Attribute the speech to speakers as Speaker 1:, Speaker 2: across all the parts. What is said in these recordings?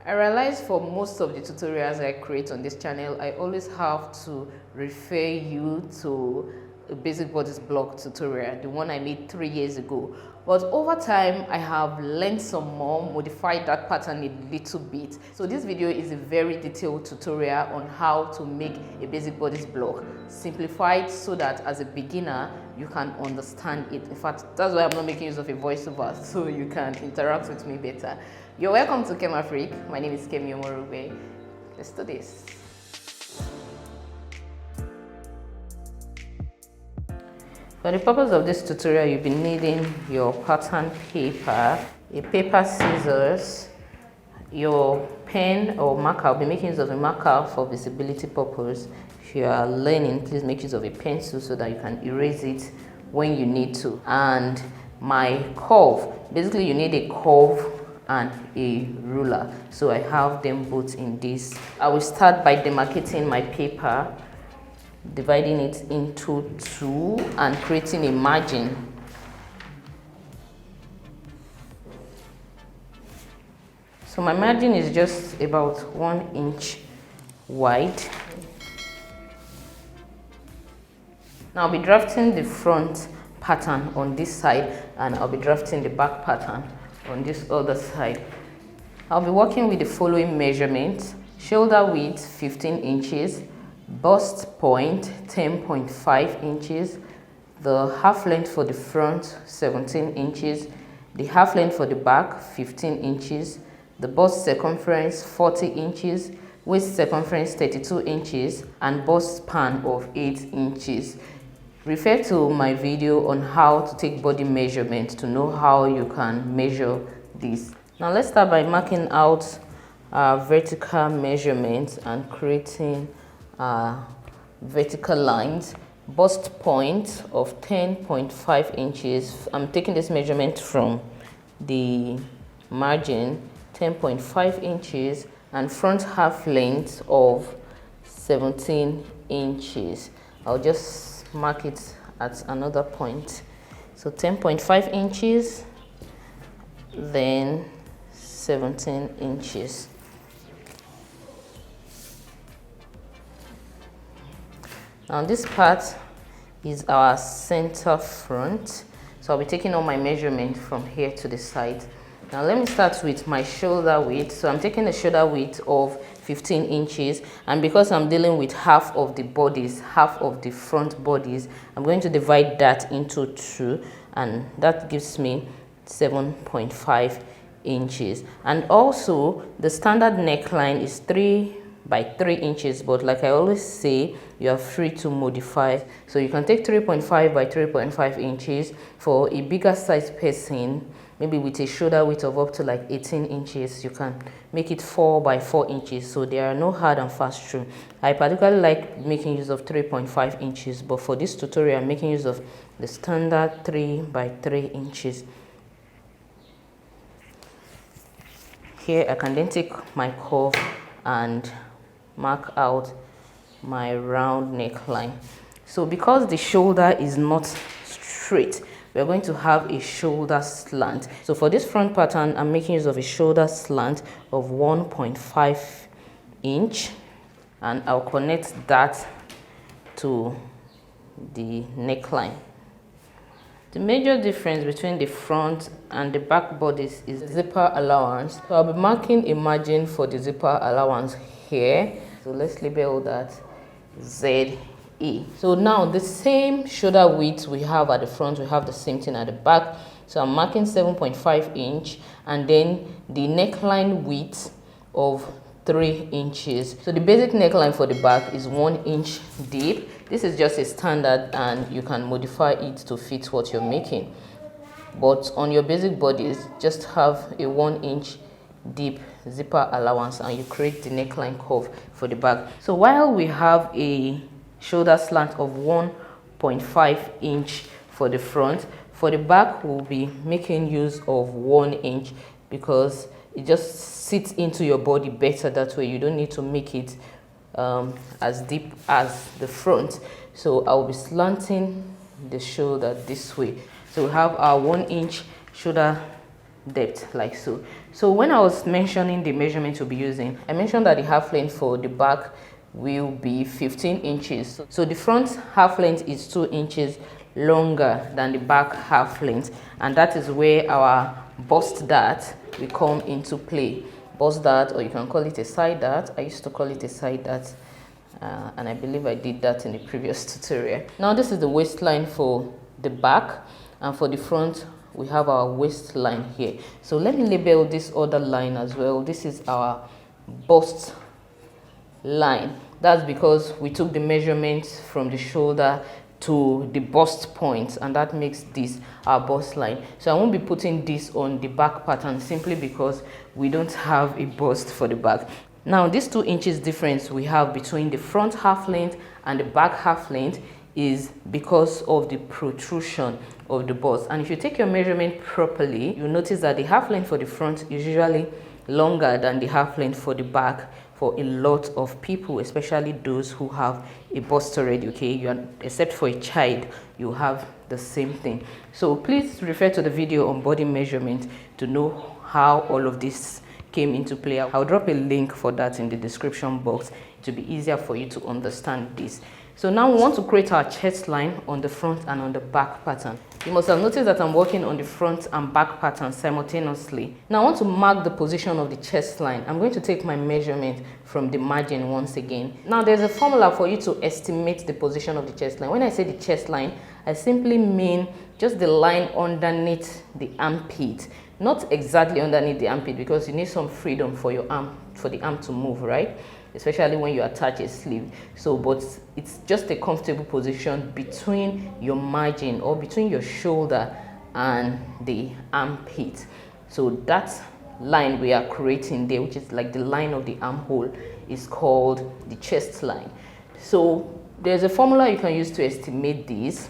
Speaker 1: I realize for most of the tutorials I create on this channel, I always have to refer you to a basic bodice block tutorial, the one I made 3 years ago. But over time, I have learned some more, modified that pattern a little bit. So this video is a very detailed tutorial on how to make a basic bodice block, simplified so that as a beginner, you can understand it. In fact, that's why I'm not making use of a voiceover, so you can interact with me better. You're welcome to Chem Afrique. My name is Kemi Omorugbe. Let's do this. For the purpose of this tutorial, you'll be needing your pattern paper, a paper scissors, your pen or marker. I'll be making use of a marker for visibility purpose. If you are learning, please make use of a pencil so that you can erase it when you need to. And my curve, basically you need a curve and a ruler. So I have them both in this. I will start by demarcating my paper, dividing it into two and creating a margin. So my margin is just about 1 inch wide. Now I'll be drafting the front pattern on this side and I'll be drafting the back pattern on this other side. I'll be working with the following measurements: shoulder width 15 inches, bust point 10.5 inches, the half length for the front 17 inches, the half length for the back 15 inches, the bust circumference 40 inches, waist circumference 32 inches, and bust span of 8 inches. Refer to my video on how to take body measurement to know how you can measure this. Now let's start by marking out our vertical measurements and creating vertical lines. Bust point of 10.5 inches. I'm taking this measurement from the margin, 10.5 inches, and front half length of 17 inches. I'll just mark it at another point. So 10.5 inches, then 17 inches. Now this part is our center front. So I'll be taking all my measurement from here to the side. Now let me start with my shoulder width. So I'm taking a shoulder width of 15 inches, and because I'm dealing with half of the bodies, half of the front bodies, I'm going to divide that into 2, and that gives me 7.5 inches. And also the standard neckline is 3 by 3 inches, but like I always say, you are free to modify. So you can take 3.5 by 3.5 inches. For a bigger size person, maybe with a shoulder width of up to like 18 inches, you can make it 4 by 4 inches. So there are no hard and fast rule. I particularly like making use of 3.5 inches, but for this tutorial, I'm making use of the standard 3 by 3 inches. Here, I can then take my curve and mark out my round neckline. So because the shoulder is not straight, we're going to have a shoulder slant. So for this front pattern, I'm making use of a shoulder slant of 1.5 inch, and I'll connect that to the neckline. The major difference between the front and the back bodice is zipper allowance. So I'll be marking a margin for the zipper allowance here. So let's label that ZE. So now the same shoulder width we have at the front, we have the same thing at the back. So I'm marking 7.5 inch, and then the neckline width of 3 inches. So the basic neckline for the back is 1 inch deep. This is just a standard, and you can modify it to fit what you're making. But on your basic bodies, just have a 1 inch deep zipper allowance, and you create the neckline curve for the back. So while we have a shoulder slant of 1.5 inch for the front, for the back we'll be making use of 1 inch because it just sits into your body better that way. You don't need to make it as deep as the front. So I'll be slanting the shoulder this way. So we have our 1 inch shoulder depth like so. So when I was mentioning the measurement we'll be using, I mentioned that the half length for the back will be 15 inches. So the front half length is 2 inches longer than the back half length, and that is where our bust dart will come into play. Bust dart, or you can call it a side dart. I used to call it a side dart, and I believe I did that in the previous tutorial. Now this is the waistline for the back, and for the front we have our waistline here. So let me label this other line as well. This is our bust line. That's because we took the measurements from the shoulder to the bust point, and that makes this our bust line. So I won't be putting this on the back pattern simply because we don't have a bust for the back. Now this 2 inches difference we have between the front half length and the back half length is because of the protrusion of the bust. And if you take your measurement properly, you'll notice that the half length for the front is usually longer than the half length for the back for a lot of people, especially those who have a bust already. Okay, except for a child, you have the same thing. So please refer to the video on body measurement to know how all of this came into play. I'll drop a link for that in the description box to be easier for you to understand this. So now we want to create our chest line on the front and on the back pattern. You must have noticed that I'm working on the front and back pattern simultaneously. Now I want to mark the position of the chest line. I'm going to take my measurement from the margin once again. Now there's a formula for you to estimate the position of the chest line. When I say the chest line, I simply mean just the line underneath the armpit. Not exactly underneath the armpit, because you need some freedom for your arm, for the arm to move, right? Especially when you attach a sleeve. So but it's just a comfortable position between your margin, or between your shoulder and the armpit. So that line we are creating there, which is like the line of the armhole, is called the chest line. So there's a formula you can use to estimate this,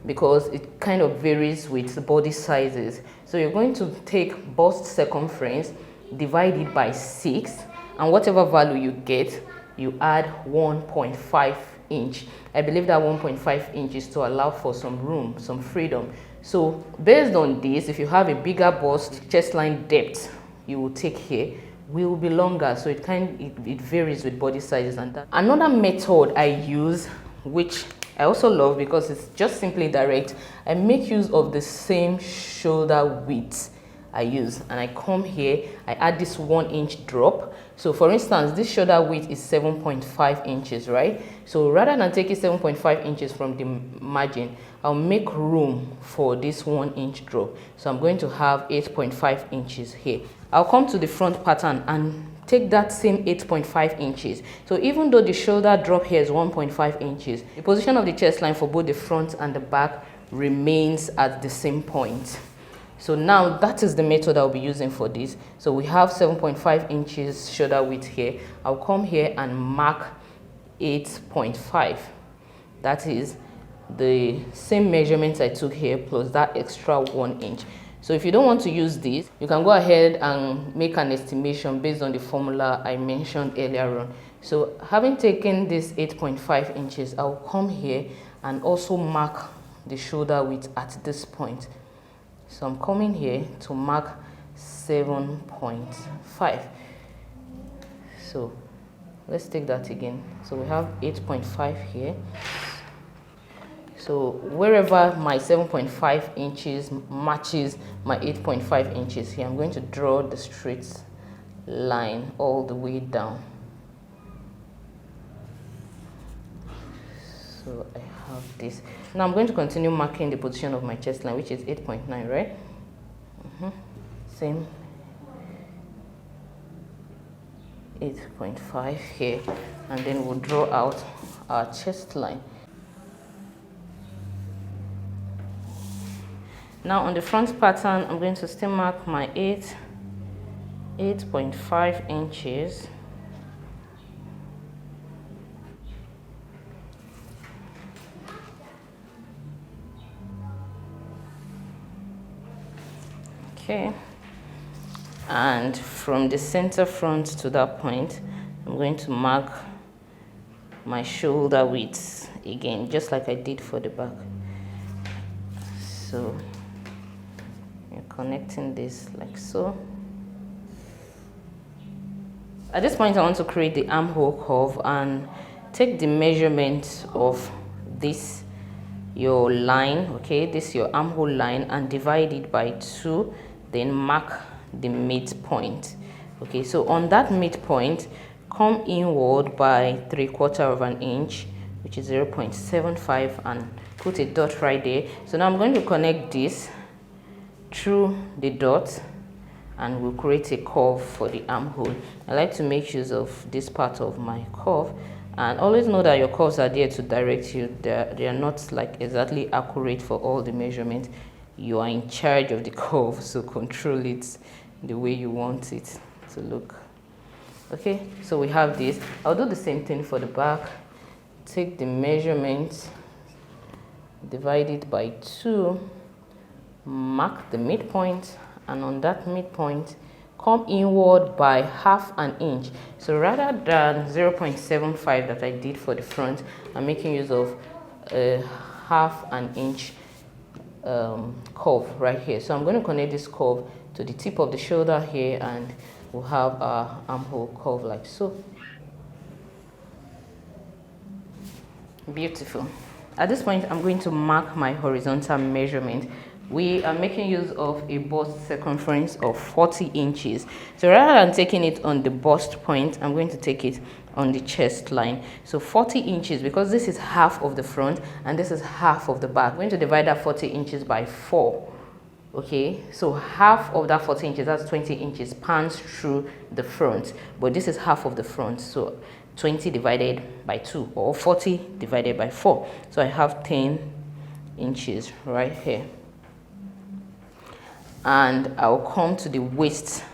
Speaker 1: because it kind of varies with the body sizes. So you're going to take bust circumference, divide it by 6, and whatever value you get, you add 1.5 inch. I believe that 1.5 inch is to allow for some room, some freedom. So based on this, if you have a bigger bust, chest line depth you will take here will be longer. So it varies with body sizes and that. Another method I use, which I also love because it's just simply direct, I make use of the same shoulder width I use, and I come here, I add this 1 inch drop. So for instance, this shoulder width is 7.5 inches, right? So rather than taking 7.5 inches from the margin, I'll make room for this 1 inch drop. So I'm going to have 8.5 inches here. I'll come to the front pattern and take that same 8.5 inches. So even though the shoulder drop here is 1.5 inches, the position of the chest line for both the front and the back remains at the same point. So now that is the method I'll be using for this. So we have 7.5 inches shoulder width here. I'll come here and mark 8.5. That is the same measurements I took here plus that extra 1 inch. So if you don't want to use this, you can go ahead and make an estimation based on the formula I mentioned earlier on. So having taken this 8.5 inches, I'll come here and also mark the shoulder width at this point. So I'm coming here to mark 7.5. So let's take that again. So we have 8.5 here. So wherever my 7.5 inches matches my 8.5 inches here, I'm going to draw the straight line all the way down. So I have this. Now I'm going to continue marking the position of my chest line, which is 8.9, right? Same 8.5 here, and then we'll draw out our chest line. Now on the front pattern, I'm going to still mark my 8.5 inches. Okay, and from the center front to that point, I'm going to mark my shoulder width again, just like I did for the back. So you connecting this like so. At this point I want to create the armhole curve and take the measurement of this your line, okay, this your armhole line, and divide it by 2, then mark the midpoint. Okay, so on that midpoint, come inward by 3/4 of an inch, which is 0.75, and put a dot right there. So now I'm going to connect this through the dot and we'll create a curve for the armhole. I like to make use of this part of my curve, and always know that your curves are there to direct you. They are not like exactly accurate for all the measurements. You are in charge of the curve, so control it the way you want it to look. Okay, so we have this. I'll do the same thing for the back. Take the measurement, divide it by 2, mark the midpoint, and on that midpoint come inward by 1/2 an inch. So rather than 0.75 that I did for the front, I'm making use of a 1/2 an inch curve right here. So I'm going to connect this curve to the tip of the shoulder here, and we'll have our armhole curve like so. Beautiful. At this point I'm going to mark my horizontal measurement. We are making use of a bust circumference of 40 inches. So rather than taking it on the bust point, I'm going to take it on the chest line. So 40 inches, because this is half of the front and this is half of the back. I'm going to divide that 40 inches by 4. Okay, so half of that 40 inches, that's 20 inches, pans through the front. But this is half of the front, so 20 divided by 2, or 40 divided by 4. So I have 10 inches right here. And I'll come to the waist.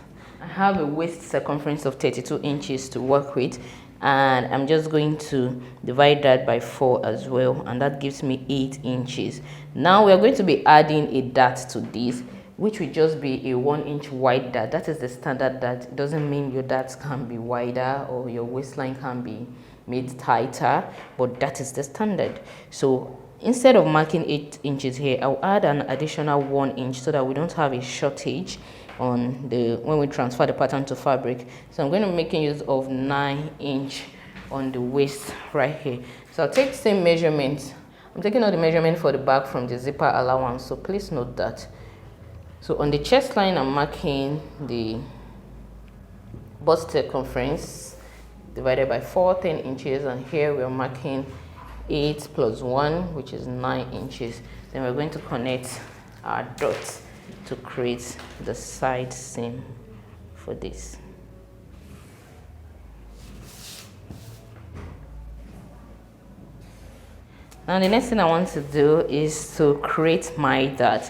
Speaker 1: I have a waist circumference of 32 inches to work with, and I'm just going to divide that by 4 as well, and that gives me 8 inches. Now we are going to be adding a dart to this, which will just be a 1 inch wide dart. That is the standard dart. It doesn't mean your darts can be wider or your waistline can be made tighter, but that is the standard. So instead of marking 8 inches here, I'll add an additional 1 inch so that we don't have a shortage on the when we transfer the pattern to fabric. So I'm going to be making use of 9 inch on the waist right here. So I'll take the same measurement. I'm taking out the measurement for the back from the zipper allowance, so please note that. So on the chest line, I'm marking the bust circumference divided by 4, 10 inches, and here we're marking 8 plus 1, which is 9 inches. Then we're going to connect our dots to create the side seam for this. Now the next thing I want to do is to create my dart.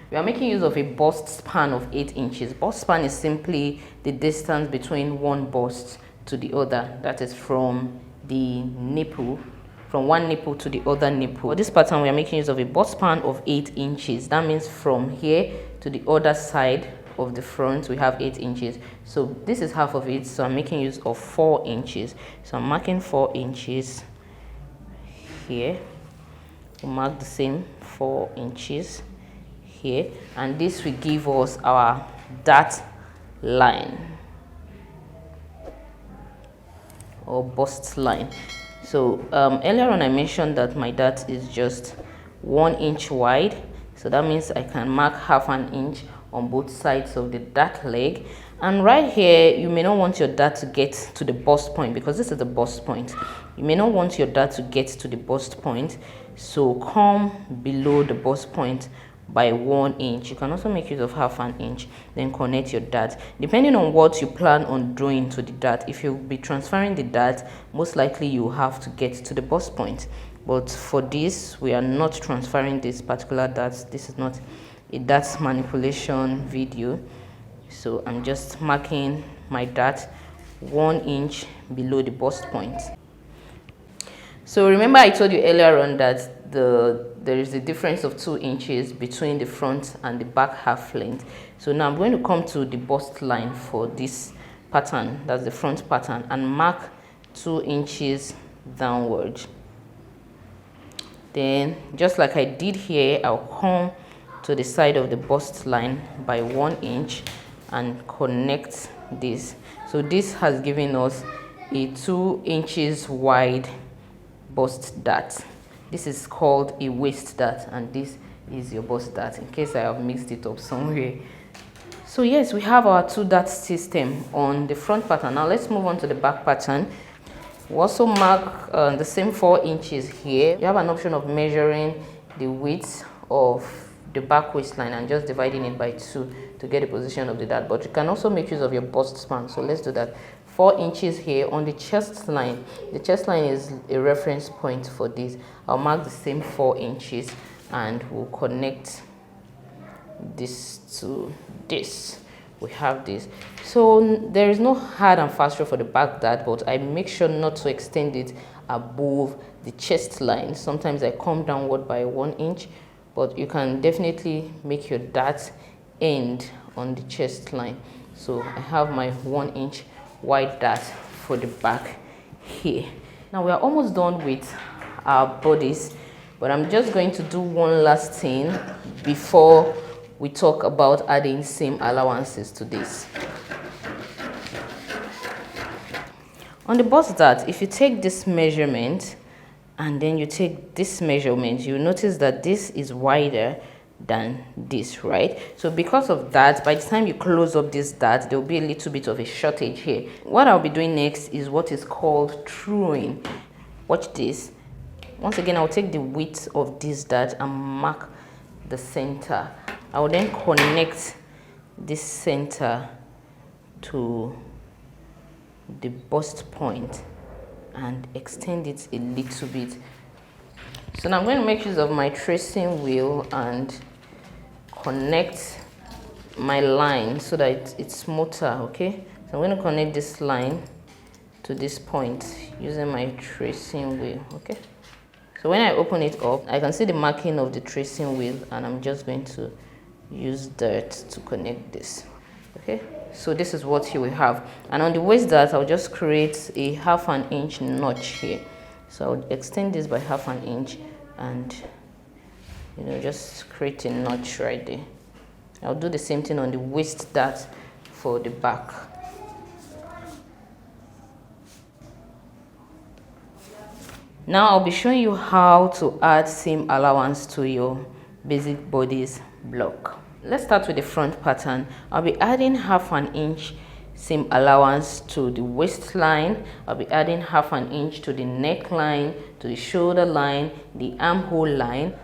Speaker 1: We are making use of a bust span of 8 inches. Bust span is simply the distance between one bust to the other. That is from the nipple, from one nipple to the other nipple. For this pattern, we are making use of a bust span of 8 inches. That means from here to the other side of the front, we have 8 inches. So this is half of it, so I'm making use of 4 inches. So I'm marking 4 inches here. We'll mark the same 4 inches here, and this will give us our dart line or bust line. So earlier on I mentioned that my dart is just 1 inch wide, so that means I can mark half an inch on both sides of the dart leg. And right here, you may not want your dart to get to the bust point, because this is the bust point. You may not want your dart to get to the bust point, so come below the bust point by 1 inch. You can also make use of half an inch, then connect your dart depending on what you plan on doing to the dart. If you'll be transferring the dart, most likely you have to get to the bust point, but for this we are not transferring this particular dart. This is not a dart manipulation video, so I'm just marking my dart 1 inch below the bust point. So remember I told you earlier on that there is a difference of 2 inches between the front and the back half length. So now I'm going to come to the bust line for this pattern, that's the front pattern, and mark 2 inches downward. Then just like I did here, I'll come to the side of the bust line by 1 inch and connect this. So this has given us a 2 inches wide bust dart. This is called a waist dart, and this is your bust dart, in case I have mixed it up somewhere. So yes, we have our 2 dart system on the front pattern. Now let's move on to the back pattern. We also mark the same 4 inches here. You have an option of measuring the width of the back waistline and just dividing it by 2 to get the position of the dart, but you can also make use of your bust span. So let's do that. 4 inches here on the chest line. The chest line is a reference point for this. I'll mark the same 4 inches and we'll connect this to this. We have this. So there is no hard and fast rule for the back dart, but I make sure not to extend it above the chest line. Sometimes I come downward by 1 inch, but you can definitely make your dart end on the chest line. So I have my 1 inch wide dart for the back here. Now we are almost done with our bodice, but I'm just going to do one last thing before we talk about adding seam allowances to this. On the bust dart, if you take this measurement and then you take this measurement, you notice that this is wider than this, right? So because of that, by the time you close up this dart, there will be a little bit of a shortage here. What I'll be doing next is what is called truing. Watch this. Once again, I'll take the width of this dart and mark the center. I will then connect this center to the bust point and extend it a little bit. So now I'm going to make use of my tracing wheel and connect my line so that it's smoother, okay? So I'm going to connect this line to this point using my tracing wheel, okay? So when I open it up, I can see the marking of the tracing wheel, and I'm just going to use dirt to connect this, okay? So this is what you will have. And on the waist dart, I'll just create a 1/2 inch notch here. So I'll extend this by 1/2 inch and, you know, just create a notch right there. I'll do the same thing on the waist dart for the back. Now I'll be showing you how to add seam allowance to your basic bodice block. Let's start with the front pattern. I'll be adding 1/2 inch seam allowance to the waistline. I'll be adding 1/2 inch to the neckline, to the shoulder line, the armhole line.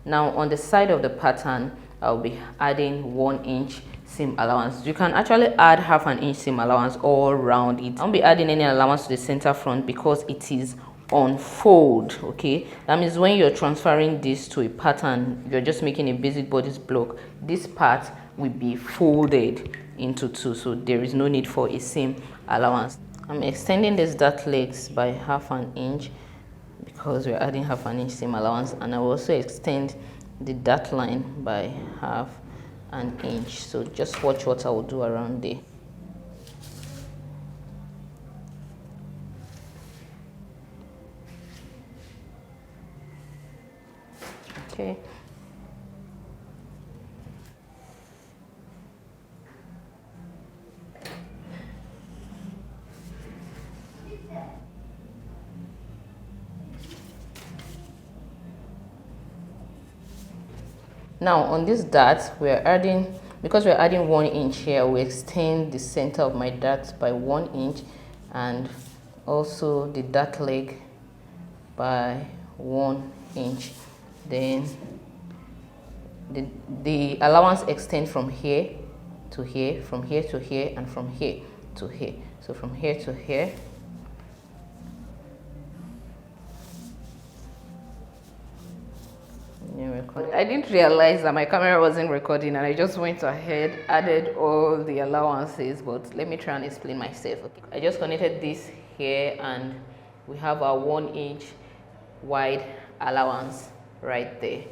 Speaker 1: Now on the side of the pattern, I'll be adding 1 inch seam allowance. You can actually add 1/2 inch seam allowance all around it. I won't be adding any allowance to the center front because it is on fold, okay? That means when you're transferring this to a pattern, you're just making a basic bodice block, this part will be folded into 2, so there is no need for a seam allowance. I'm extending these dart legs by 1/2 inch because we're adding 1/2 inch seam allowance, and I will also extend the dart line by 1/2 inch. So just watch what I will do around there. Okay. Now on this dart, we're adding, because we're adding 1 inch here, we extend the center of my dart by 1 inch and also the dart leg by 1 inch. Then the allowance extends from here to here, from here to here, and from here to here. So from here to here. I didn't realize that my camera wasn't recording, and I just went ahead, added all the allowances, but let me try and explain myself. Okay. I just connected this here, and we have our 1 inch wide allowance right there.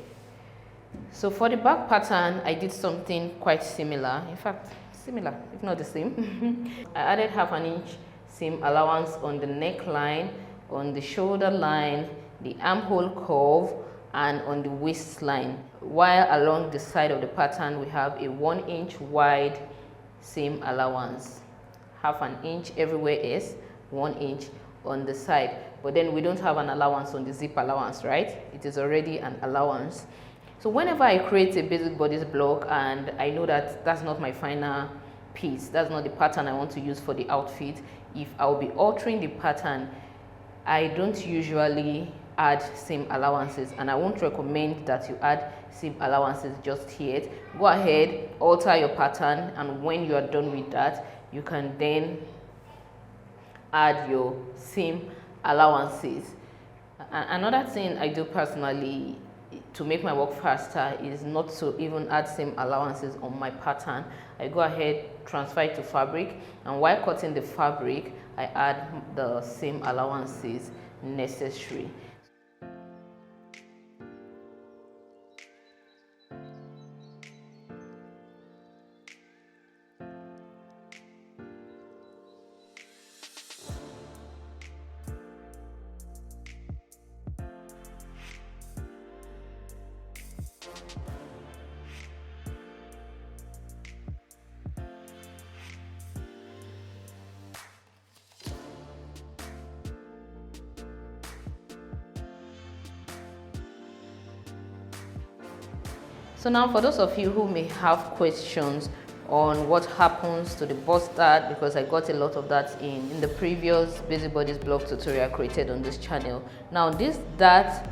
Speaker 1: So for the back pattern, I did something quite similar. In fact, similar, if not the same. I added 1/2 inch seam allowance on the neckline, on the shoulder line, the armhole curve, and on the waistline, while along the side of the pattern we have a 1 inch wide seam allowance. Half an inch everywhere is 1 inch on the side, but then we don't have an allowance on the zip allowance, right? It is already an allowance. So whenever I create a basic bodice block and I know that that's not my final piece, that's not the pattern I want to use for the outfit, if I'll be altering the pattern, I don't usually add seam allowances, and I won't recommend that you add seam allowances just yet. Go ahead, alter your pattern, and when you are done with that, you can then add your seam allowances. Another thing I do personally to make my work faster is not to even add seam allowances on my pattern. I go ahead, transfer it to fabric, and while cutting the fabric, I add the seam allowances necessary. So now for those of you who may have questions on what happens to the bust dart, because I got a lot of that in the previous basic bodice block tutorial created on this channel. Now this dart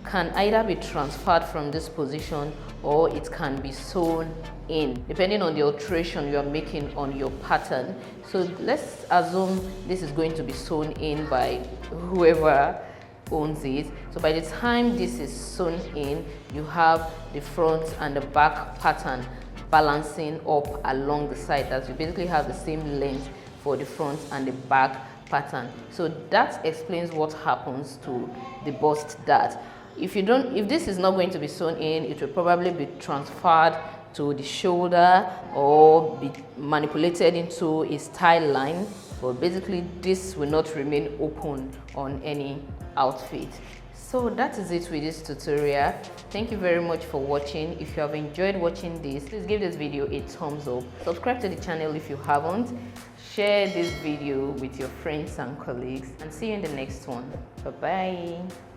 Speaker 1: can either be transferred from this position or it can be sewn in, depending on the alteration you are making on your pattern. So let's assume this is going to be sewn in by whoever owns it. So by the time this is sewn in, you have the front and the back pattern balancing up along the side, as you basically have the same length for the front and the back pattern. So that explains what happens to the bust dart. If this is not going to be sewn in, it will probably be transferred to the shoulder or be manipulated into a style line, but basically this will not remain open on any outfit. So that is it with this tutorial. Thank you very much for watching. If you have enjoyed watching this, please give this video a thumbs up. Subscribe to the channel if you haven't. Share this video with your friends and colleagues, and see you in the next one. Bye bye.